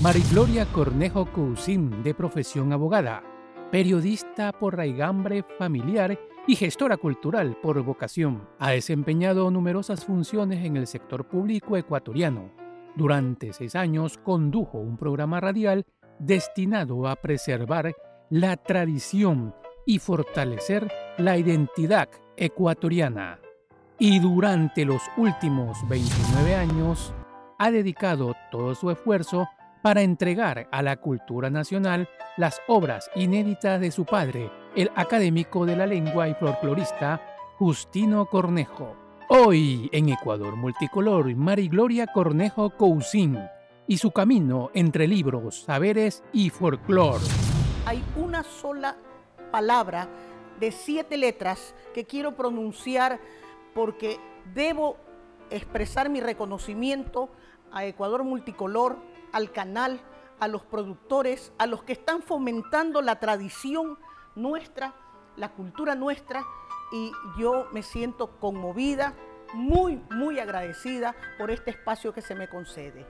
Marigloria Cornejo Cousin, de profesión abogada, periodista por raigambre familiar y gestora cultural por vocación. Ha desempeñado numerosas funciones en el sector público ecuatoriano. Durante 6 años condujo un programa radial destinado a preservar la tradición y fortalecer la identidad ecuatoriana. Y durante los últimos 29 años ha dedicado todo su esfuerzo para entregar a la cultura nacional las obras inéditas de su padre, el académico de la lengua y folclorista Justino Cornejo. Hoy en Ecuador Multicolor, Marigloria Cornejo Cousin y su camino entre libros, saberes y folclor. Hay una sola palabra de 7 letras que quiero pronunciar porque debo expresar mi reconocimiento a Ecuador Multicolor, al canal, a los productores, a los que están fomentando la tradición nuestra, la cultura nuestra, y yo me siento conmovida, muy agradecida por este espacio que se me concede.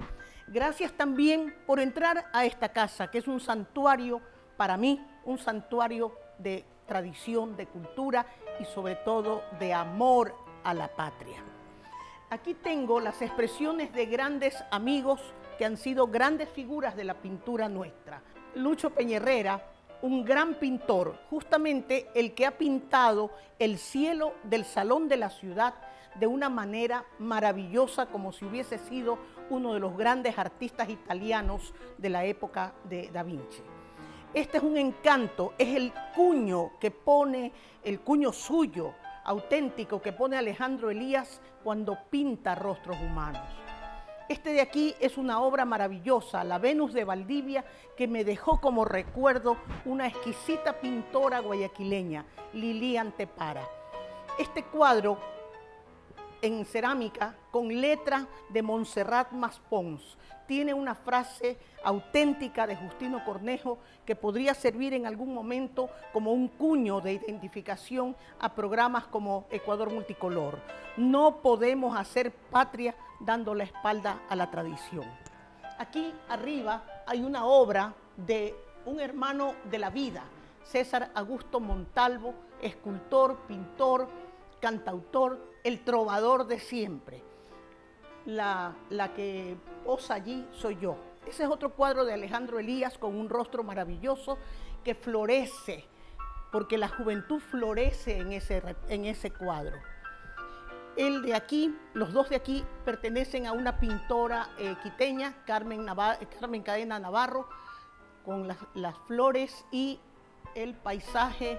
Gracias también por entrar a esta casa, que es un santuario para mí, un santuario de tradición, de cultura y sobre todo de amor a la patria. Aquí tengo las expresiones de grandes amigos que han sido grandes figuras de la pintura nuestra. Lucho Peñerrera, un gran pintor, justamente el que ha pintado el cielo del Salón de la Ciudad de una manera maravillosa, como si hubiese sido uno de los grandes artistas italianos de la época de Da Vinci. Este es un encanto, es el cuño que pone, el cuño suyo, auténtico, que pone Alejandro Elías cuando pinta rostros humanos. Este de aquí es una obra maravillosa, La Venus de Valdivia, que me dejó como recuerdo una exquisita pintora guayaquileña, Lilian Tepara. Este cuadro en cerámica con letra de Montserrat Maspons tiene una frase auténtica de Justino Cornejo que podría servir en algún momento como un cuño de identificación a programas como Ecuador Multicolor. No podemos hacer patria dando la espalda a la tradición. Aquí arriba hay una obra de un hermano de la vida, César Augusto Montalvo, escultor, pintor, cantautor, el trovador de siempre. La que posa allí soy yo. Ese es otro cuadro de Alejandro Elías con un rostro maravilloso que florece, porque la juventud florece en ese cuadro. El de aquí, los dos de aquí pertenecen a una pintora quiteña, Carmen Cadena Navarro, con las flores y el paisaje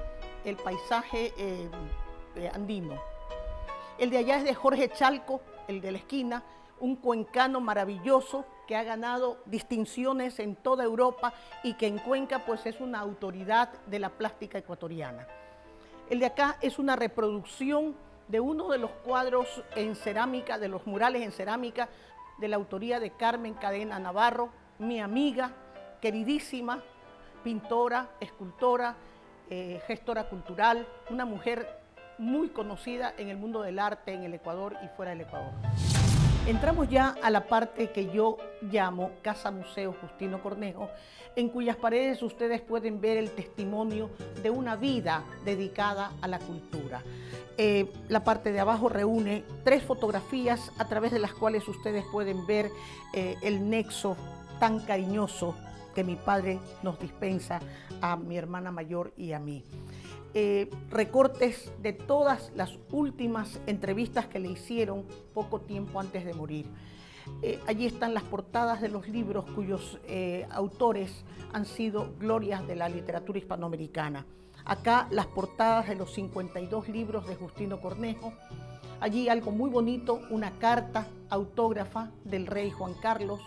andino. El de allá es de Jorge Chalco, el de la esquina, un cuencano maravilloso que ha ganado distinciones en toda Europa y que en Cuenca pues es una autoridad de la plástica ecuatoriana. El de acá es una reproducción de uno de los cuadros en cerámica, de los murales en cerámica, de la autoría de Carmen Cadena Navarro, mi amiga, queridísima, pintora, escultora, gestora cultural, una mujer muy conocida en el mundo del arte en el Ecuador y fuera del Ecuador. Entramos ya a la parte que yo llamo Casa Museo Justino Cornejo, en cuyas paredes ustedes pueden ver el testimonio de una vida dedicada a la cultura. La parte de abajo reúne 3 fotografías a través de las cuales ustedes pueden ver el nexo tan cariñoso que mi padre nos dispensa a mi hermana mayor y a mí. Recortes de todas las últimas entrevistas que le hicieron poco tiempo antes de morir. Allí están las portadas de los libros cuyos autores han sido glorias de la literatura hispanoamericana. Acá las portadas de los 52 libros de Justino Cornejo. Allí algo muy bonito, una carta autógrafa del rey Juan Carlos,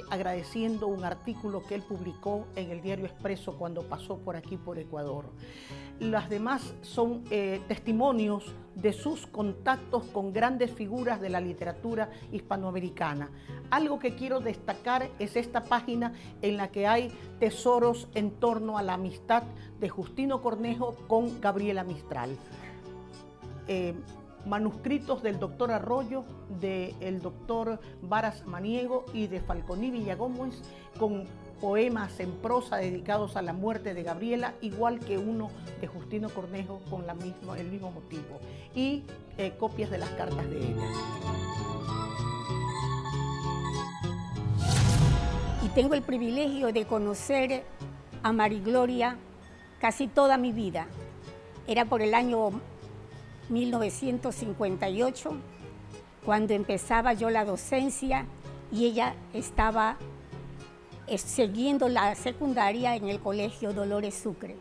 agradeciendo un artículo que él publicó en el diario Expreso cuando pasó por aquí, por Ecuador. Las demás son testimonios de sus contactos con grandes figuras de la literatura hispanoamericana. Algo que quiero destacar es esta página en la que hay tesoros en torno a la amistad de Justino Cornejo con Gabriela Mistral. manuscritos del doctor Arroyo, del doctor Vara Samaniego y de Falconi Villagómez, con poemas en prosa dedicados a la muerte de Gabriela, igual que uno de Justino Cornejo con el mismo motivo, y copias de las cartas de ella. Y tengo el privilegio de conocer a Marigloria casi toda mi vida. Era por el año 1958, cuando empezaba yo la docencia y ella estaba siguiendo la secundaria en el Colegio Dolores Sucre,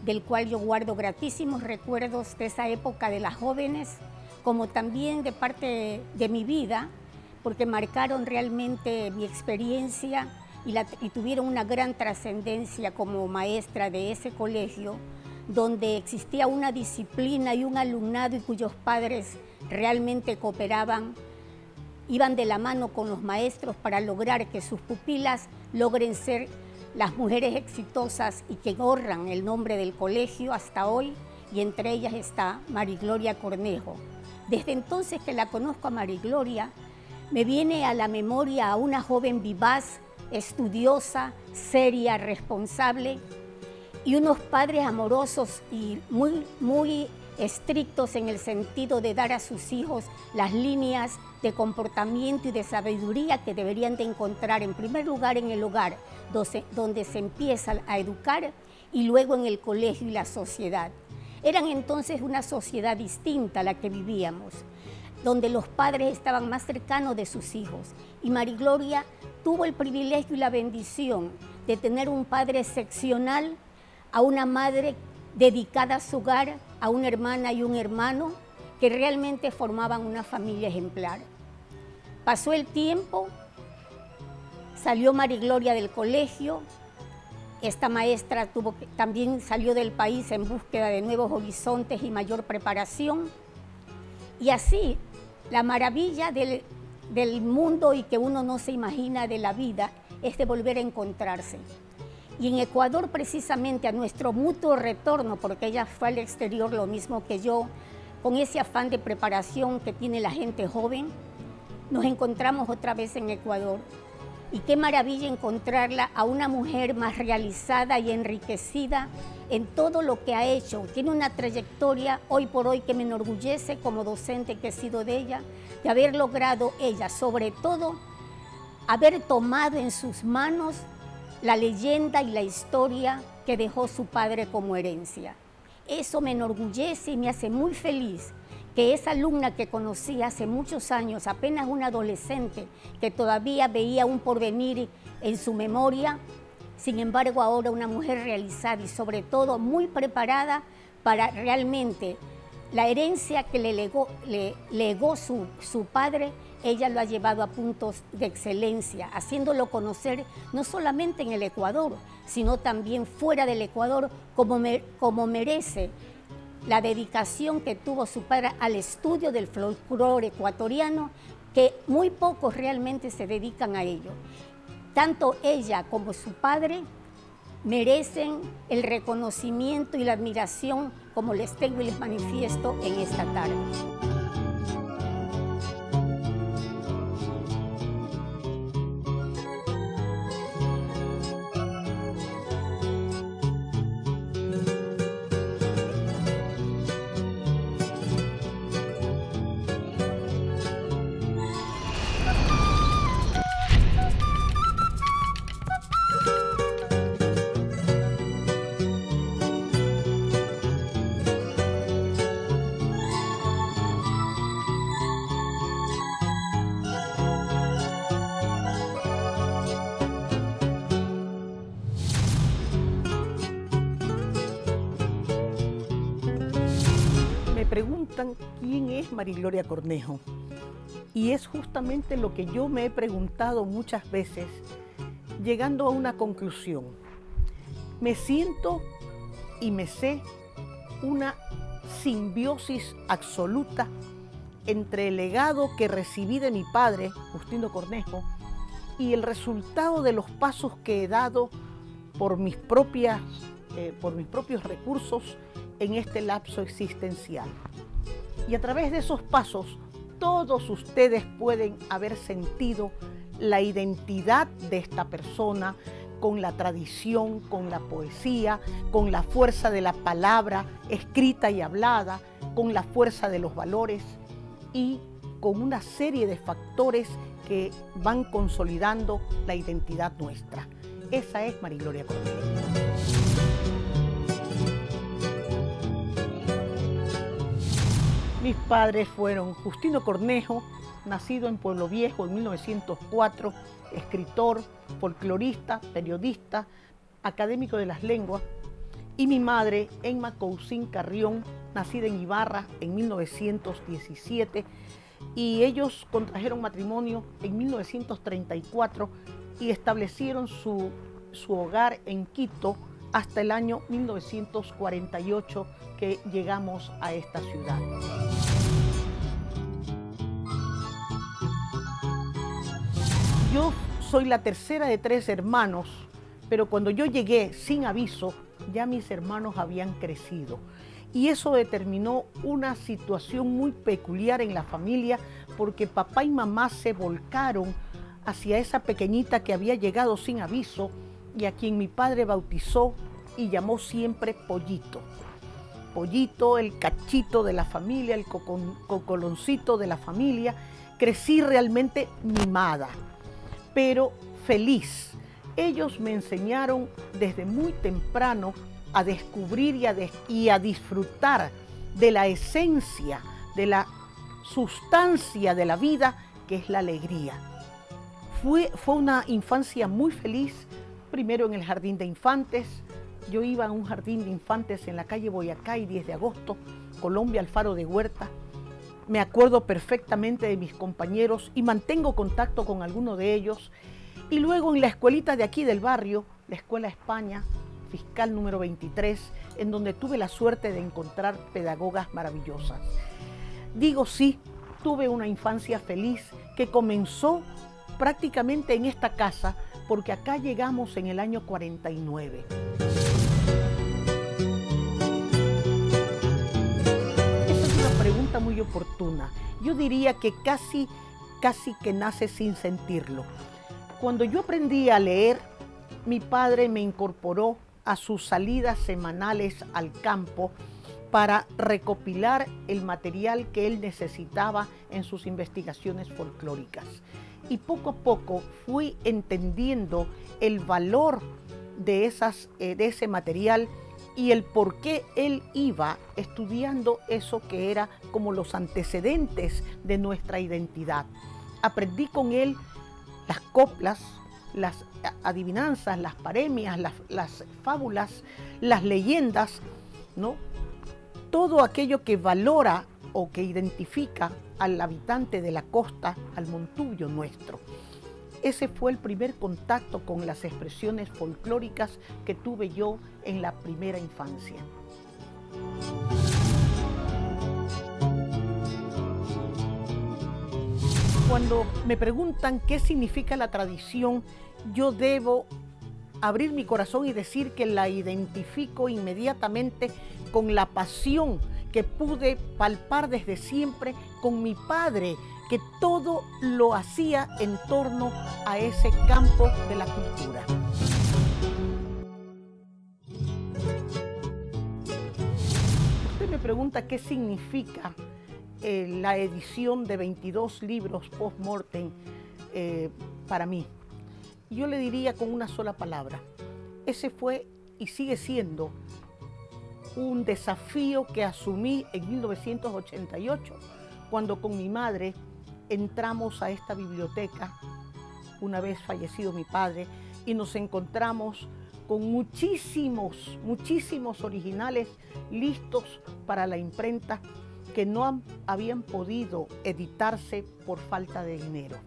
del cual yo guardo gratísimos recuerdos de esa época de las jóvenes, como también de parte de mi vida, porque marcaron realmente mi experiencia y tuvieron una gran trascendencia como maestra de ese colegio, donde existía una disciplina y un alumnado y cuyos padres realmente cooperaban, iban de la mano con los maestros para lograr que sus pupilas logren ser las mujeres exitosas y que honran el nombre del colegio hasta hoy, y entre ellas está Marigloria Cornejo. Desde entonces que la conozco a Marigloria, me viene a la memoria a una joven vivaz, estudiosa, seria, responsable, y unos padres amorosos y muy estrictos en el sentido de dar a sus hijos las líneas de comportamiento y de sabiduría que deberían de encontrar en primer lugar en el hogar, donde se empieza a educar, y luego en el colegio y la sociedad. Eran entonces una sociedad distinta a la que vivíamos, donde los padres estaban más cercanos de sus hijos, y Marigloria tuvo el privilegio y la bendición de tener un padre excepcional, a una madre dedicada a su hogar, a una hermana y un hermano que realmente formaban una familia ejemplar. Pasó el tiempo, salió Marigloria del colegio, esta maestra también salió del país en búsqueda de nuevos horizontes y mayor preparación, y así la maravilla del mundo y que uno no se imagina de la vida es de volver a encontrarse. Y en Ecuador, precisamente a nuestro mutuo retorno, porque ella fue al exterior lo mismo que yo, con ese afán de preparación que tiene la gente joven, nos encontramos otra vez en Ecuador. Y qué maravilla encontrarla a una mujer más realizada y enriquecida en todo lo que ha hecho. Tiene una trayectoria hoy por hoy que me enorgullece como docente que he sido de ella, de haber logrado ella, sobre todo, haber tomado en sus manos la leyenda y la historia que dejó su padre como herencia. Eso me enorgullece y me hace muy feliz que esa alumna que conocí hace muchos años, apenas una adolescente, que todavía veía un porvenir en su memoria, sin embargo ahora una mujer realizada y sobre todo muy preparada para realmente la herencia que le legó su padre. Ella lo ha llevado a puntos de excelencia, haciéndolo conocer no solamente en el Ecuador, sino también fuera del Ecuador, como merece la dedicación que tuvo su padre al estudio del folclore ecuatoriano, que muy pocos realmente se dedican a ello. Tanto ella como su padre merecen el reconocimiento y la admiración como les tengo y les manifiesto en esta tarde. Preguntan quién es Marigloria Cornejo, y es justamente lo que yo me he preguntado muchas veces, llegando a una conclusión. Me siento y me sé una simbiosis absoluta entre el legado que recibí de mi padre, Justino Cornejo, y el resultado de los pasos que he dado por mis propios recursos en este lapso existencial. Y a través de esos pasos, todos ustedes pueden haber sentido la identidad de esta persona, con la tradición, con la poesía, con la fuerza de la palabra escrita y hablada, con la fuerza de los valores y con una serie de factores que van consolidando la identidad nuestra. Esa es Marigloria Cornejo. Mis padres fueron Justino Cornejo, nacido en Pueblo Viejo en 1904, escritor, folclorista, periodista, académico de las lenguas, y mi madre, Emma Cousin Carrión, nacida en Ibarra en 1917, y ellos contrajeron matrimonio en 1934 y establecieron su hogar en Quito hasta el año 1948 que llegamos a esta ciudad. Yo soy la tercera de 3 hermanos, pero cuando yo llegué sin aviso, ya mis hermanos habían crecido. Y eso determinó una situación muy peculiar en la familia, porque papá y mamá se volcaron hacia esa pequeñita que había llegado sin aviso y a quien mi padre bautizó y llamó siempre Pollito. Pollito, el cachito de la familia, el cocoloncito de la familia. Crecí realmente mimada, pero feliz. Ellos me enseñaron desde muy temprano a descubrir y a disfrutar de la esencia, de la sustancia de la vida, que es la alegría. Fue una infancia muy feliz, primero en el jardín de infantes. Yo iba a un jardín de infantes en la calle Boyacá, 10 de agosto, Colombia, Alfaro de Huerta. Me acuerdo perfectamente de mis compañeros y mantengo contacto con alguno de ellos. Y luego en la escuelita de aquí del barrio, la Escuela España, Fiscal número 23, en donde tuve la suerte de encontrar pedagogas maravillosas. Digo sí, tuve una infancia feliz que comenzó prácticamente en esta casa, porque acá llegamos en el año 49. Esa es una pregunta muy oportuna. Yo diría que casi que nace sin sentirlo. Cuando yo aprendí a leer, mi padre me incorporó a sus salidas semanales al campo para recopilar el material que él necesitaba en sus investigaciones folclóricas. Y poco a poco fui entendiendo el valor de ese material y el por qué él iba estudiando eso que era como los antecedentes de nuestra identidad. Aprendí con él las coplas, las adivinanzas, las paremias, las fábulas, las leyendas, ¿no? Todo aquello que valora o que identifica al habitante de la costa, al montubio nuestro. Ese fue el primer contacto con las expresiones folclóricas que tuve yo en la primera infancia. Cuando me preguntan qué significa la tradición, yo debo abrir mi corazón y decir que la identifico inmediatamente con la pasión que pude palpar desde siempre con mi padre, que todo lo hacía en torno a ese campo de la cultura. Usted me pregunta qué significa la edición de 22 libros post-mortem para mí. Yo le diría con una sola palabra: ese fue y sigue siendo un desafío que asumí en 1988, cuando con mi madre entramos a esta biblioteca, una vez fallecido mi padre, y nos encontramos con muchísimos originales listos para la imprenta que no habían podido editarse por falta de dinero.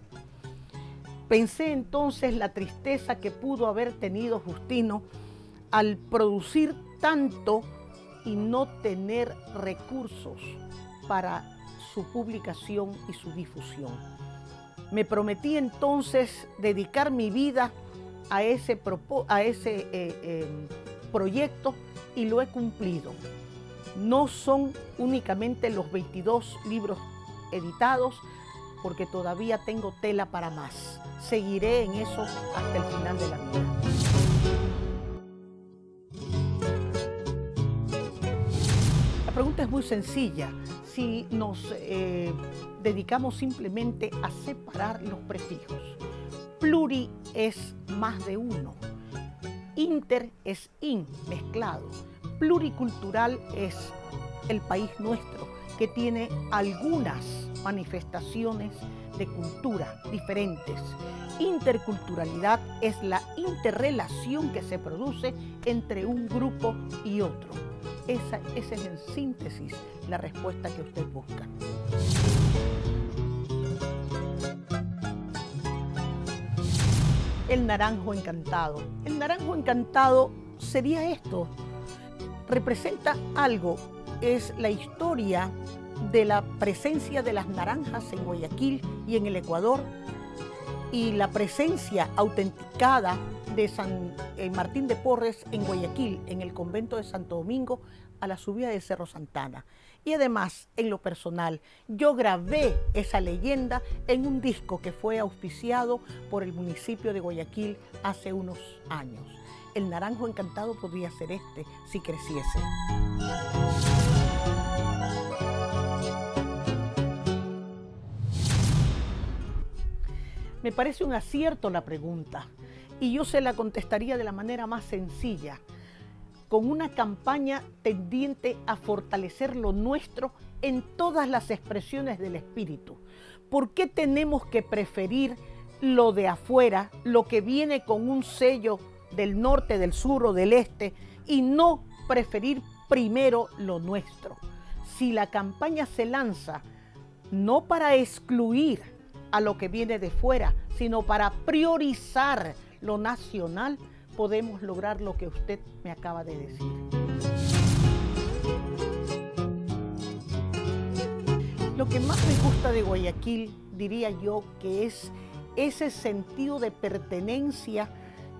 Pensé entonces la tristeza que pudo haber tenido Justino al producir tanto y no tener recursos para su publicación y su difusión. Me prometí entonces dedicar mi vida a ese proyecto y lo he cumplido. No son únicamente los 22 libros editados, porque todavía tengo tela para más. Seguiré en eso hasta el final de la vida. La pregunta es muy sencilla. Si nos dedicamos simplemente a separar los prefijos. Pluri es más de uno. Inter es in, mezclado. Pluricultural es el país nuestro, que tiene algunas manifestaciones de cultura diferentes. Interculturalidad es la interrelación que se produce entre un grupo y otro. Esa es en síntesis la respuesta que usted busca. El naranjo encantado. El naranjo encantado sería esto. Representa algo. Es la historia de la presencia de las naranjas en Guayaquil y en el Ecuador, y la presencia autenticada de San Martín de Porres en Guayaquil, en el convento de Santo Domingo, a la subida del Cerro Santana. Y además, en lo personal, yo grabé esa leyenda en un disco que fue auspiciado por el municipio de Guayaquil hace unos años. El naranjo encantado podría ser este si creciese. Me parece un acierto la pregunta, y yo se la contestaría de la manera más sencilla, con una campaña tendiente a fortalecer lo nuestro en todas las expresiones del espíritu. ¿Por qué tenemos que preferir lo de afuera, lo que viene con un sello del norte, del sur o del este, y no preferir primero lo nuestro? Si la campaña se lanza no para excluir a lo que viene de fuera, sino para priorizar lo nacional, podemos lograr lo que usted me acaba de decir. Lo que más me gusta de Guayaquil, diría yo, que es ese sentido de pertenencia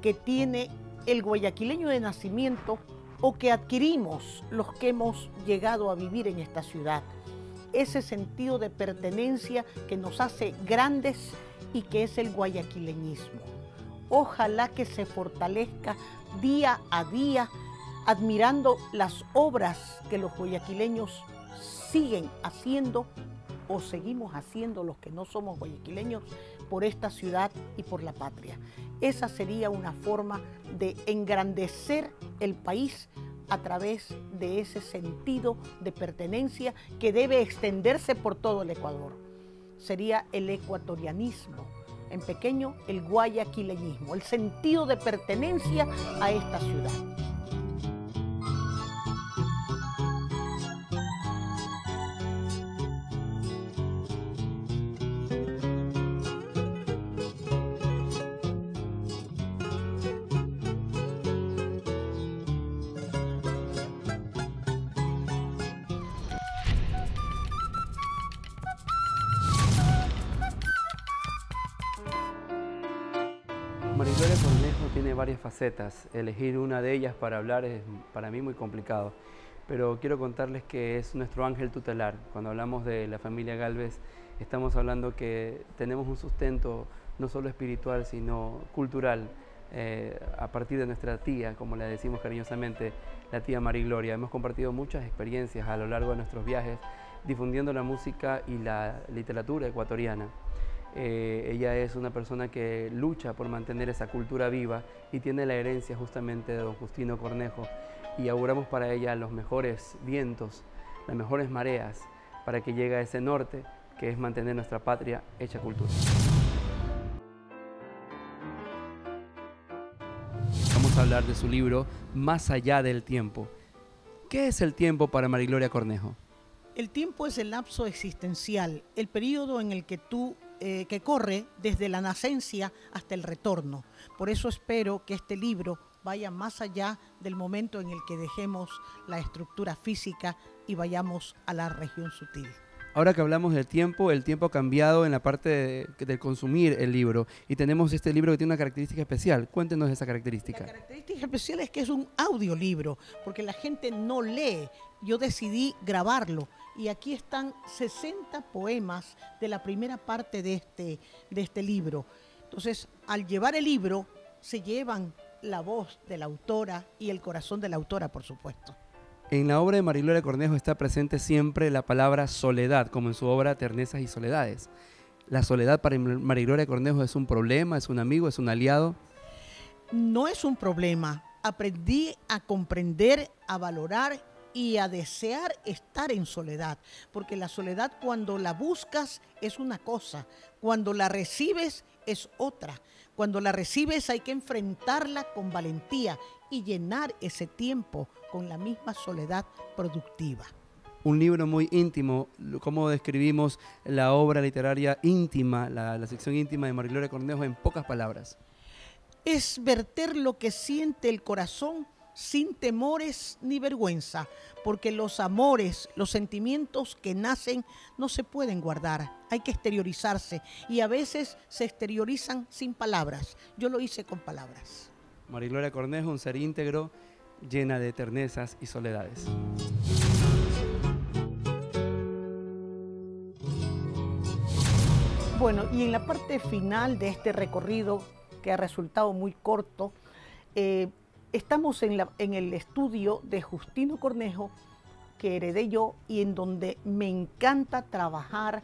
que tiene el guayaquileño de nacimiento o que adquirimos los que hemos llegado a vivir en esta ciudad. Ese sentido de pertenencia que nos hace grandes y que es el guayaquileñismo. Ojalá que se fortalezca día a día, admirando las obras que los guayaquileños siguen haciendo o seguimos haciendo los que no somos guayaquileños por esta ciudad y por la patria. Esa sería una forma de engrandecer el país a través de ese sentido de pertenencia que debe extenderse por todo el Ecuador. Sería el ecuatorianismo, en pequeño el guayaquileñismo, el sentido de pertenencia a esta ciudad. Marigloria Cornejo tiene varias facetas. Elegir una de ellas para hablar es para mí muy complicado, pero quiero contarles que es nuestro ángel tutelar. Cuando hablamos de la familia Gálvez, estamos hablando que tenemos un sustento no solo espiritual, sino cultural, a partir de nuestra tía, como le decimos cariñosamente, la tía Marigloria. Hemos compartido muchas experiencias a lo largo de nuestros viajes, difundiendo la música y la literatura ecuatoriana. Ella es una persona que lucha por mantener esa cultura viva y tiene la herencia justamente de don Justino Cornejo, y auguramos para ella los mejores vientos, las mejores mareas para que llegue a ese norte que es mantener nuestra patria hecha cultura. Vamos a hablar de su libro Más allá del tiempo. ¿Qué es el tiempo para Marigloria Cornejo? El tiempo es el lapso existencial, el periodo en el que que corre desde la nacencia hasta el retorno. Por eso espero que este libro vaya más allá del momento en el que dejemos la estructura física y vayamos a la región sutil. Ahora que hablamos del tiempo, el tiempo ha cambiado en la parte de consumir el libro. Y tenemos este libro que tiene una característica especial. Cuéntenos de esa característica. La característica especial es que es un audiolibro, porque la gente no lee. Yo decidí grabarlo. Y aquí están 60 poemas de la primera parte de este libro. Entonces, al llevar el libro, se llevan la voz de la autora y el corazón de la autora, por supuesto. En la obra de María Gloria Cornejo está presente siempre la palabra soledad, como en su obra Ternezas y Soledades. ¿La soledad para María Gloria Cornejo es un problema, es un amigo, es un aliado? No es un problema. Aprendí a comprender, a valorar y a desear estar en soledad, porque la soledad cuando la buscas es una cosa, cuando la recibes es otra. Cuando la recibes hay que enfrentarla con valentía y llenar ese tiempo con la misma soledad productiva. Un libro muy íntimo. ¿Cómo describimos la obra literaria íntima, la sección íntima de María Gloria Cornejo en pocas palabras? Es verter lo que siente el corazón sin temores ni vergüenza, porque los amores, los sentimientos que nacen no se pueden guardar, hay que exteriorizarse y a veces se exteriorizan sin palabras. Yo lo hice con palabras. María Gloria Cornejo, un ser íntegro, llena de ternezas y soledades. Bueno, y en la parte final de este recorrido, que ha resultado muy corto, estamos en el estudio de Justino Cornejo, que heredé yo y en donde me encanta trabajar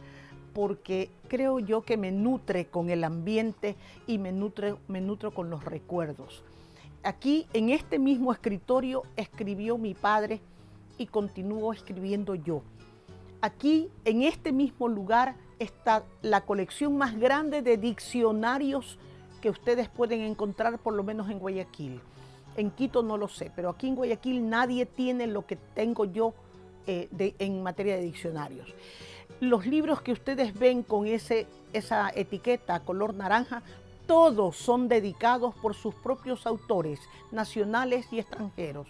porque creo yo que me nutre con el ambiente y me nutro con los recuerdos. Aquí, en este mismo escritorio, escribió mi padre y continúo escribiendo yo. Aquí, en este mismo lugar, está la colección más grande de diccionarios que ustedes pueden encontrar, por lo menos en Guayaquil. En Quito no lo sé, pero aquí en Guayaquil nadie tiene lo que tengo yo en materia de diccionarios. Los libros que ustedes ven con esa etiqueta color naranja, todos son dedicados por sus propios autores, nacionales y extranjeros.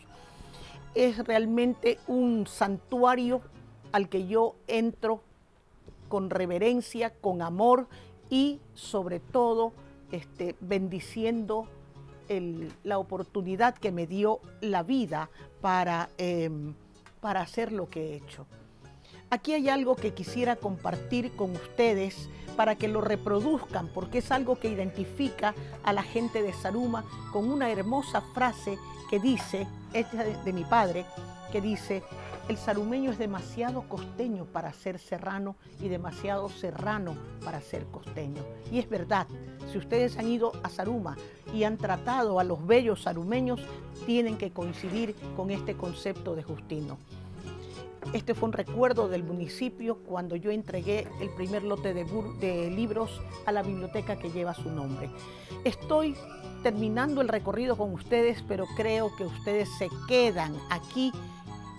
Es realmente un santuario al que yo entro con reverencia, con amor y sobre todo bendiciendo la oportunidad que me dio la vida para hacer lo que he hecho. Aquí hay algo que quisiera compartir con ustedes para que lo reproduzcan, porque es algo que identifica a la gente de Zaruma con una hermosa frase que dice, esta de mi padre, que dice: el sarumeño es demasiado costeño para ser serrano y demasiado serrano para ser costeño. Y es verdad, si ustedes han ido a Zaruma y han tratado a los bellos sarumeños, tienen que coincidir con este concepto de Justino. Este fue un recuerdo del municipio cuando yo entregué el primer lote de libros a la biblioteca que lleva su nombre. Estoy terminando el recorrido con ustedes, pero creo que ustedes se quedan aquí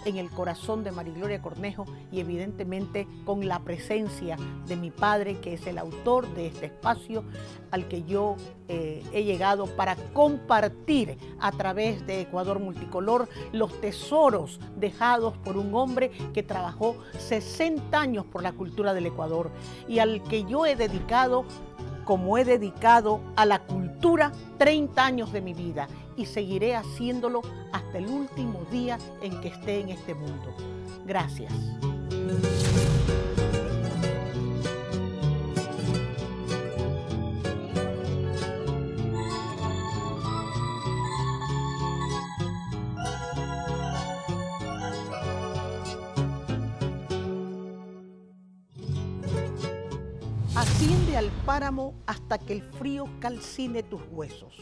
en el corazón de María Gloria Cornejo y evidentemente con la presencia de mi padre, que es el autor de este espacio al que yo he llegado para compartir a través de Ecuador Multicolor los tesoros dejados por un hombre que trabajó 60 años por la cultura del Ecuador y al que yo he dedicado, como he dedicado a la cultura 30 años de mi vida y seguiré haciéndolo hasta el último día en que esté en este mundo. Gracias. Asciende al páramo hasta que el frío calcine tus huesos.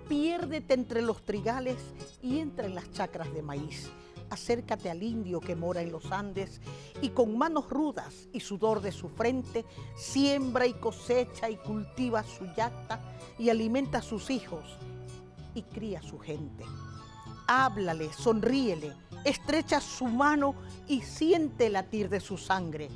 Piérdete entre los trigales y entre las chacras de maíz. Acércate al indio que mora en los Andes y con manos rudas y sudor de su frente siembra y cosecha y cultiva su yacta y alimenta a sus hijos y cría a su gente. Háblale, sonríele, estrecha su mano y siente el latir de su sangre.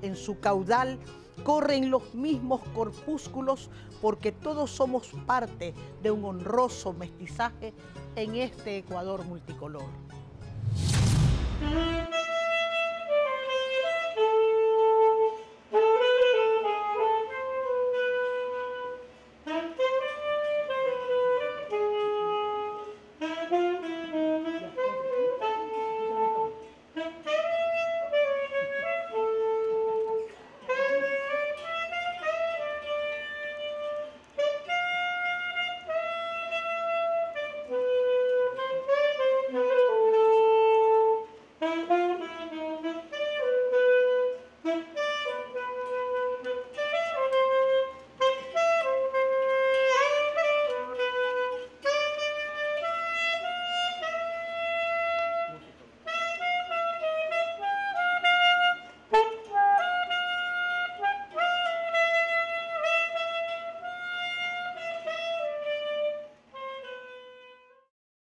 En su caudal corren los mismos corpúsculos porque todos somos parte de un honroso mestizaje en este Ecuador multicolor.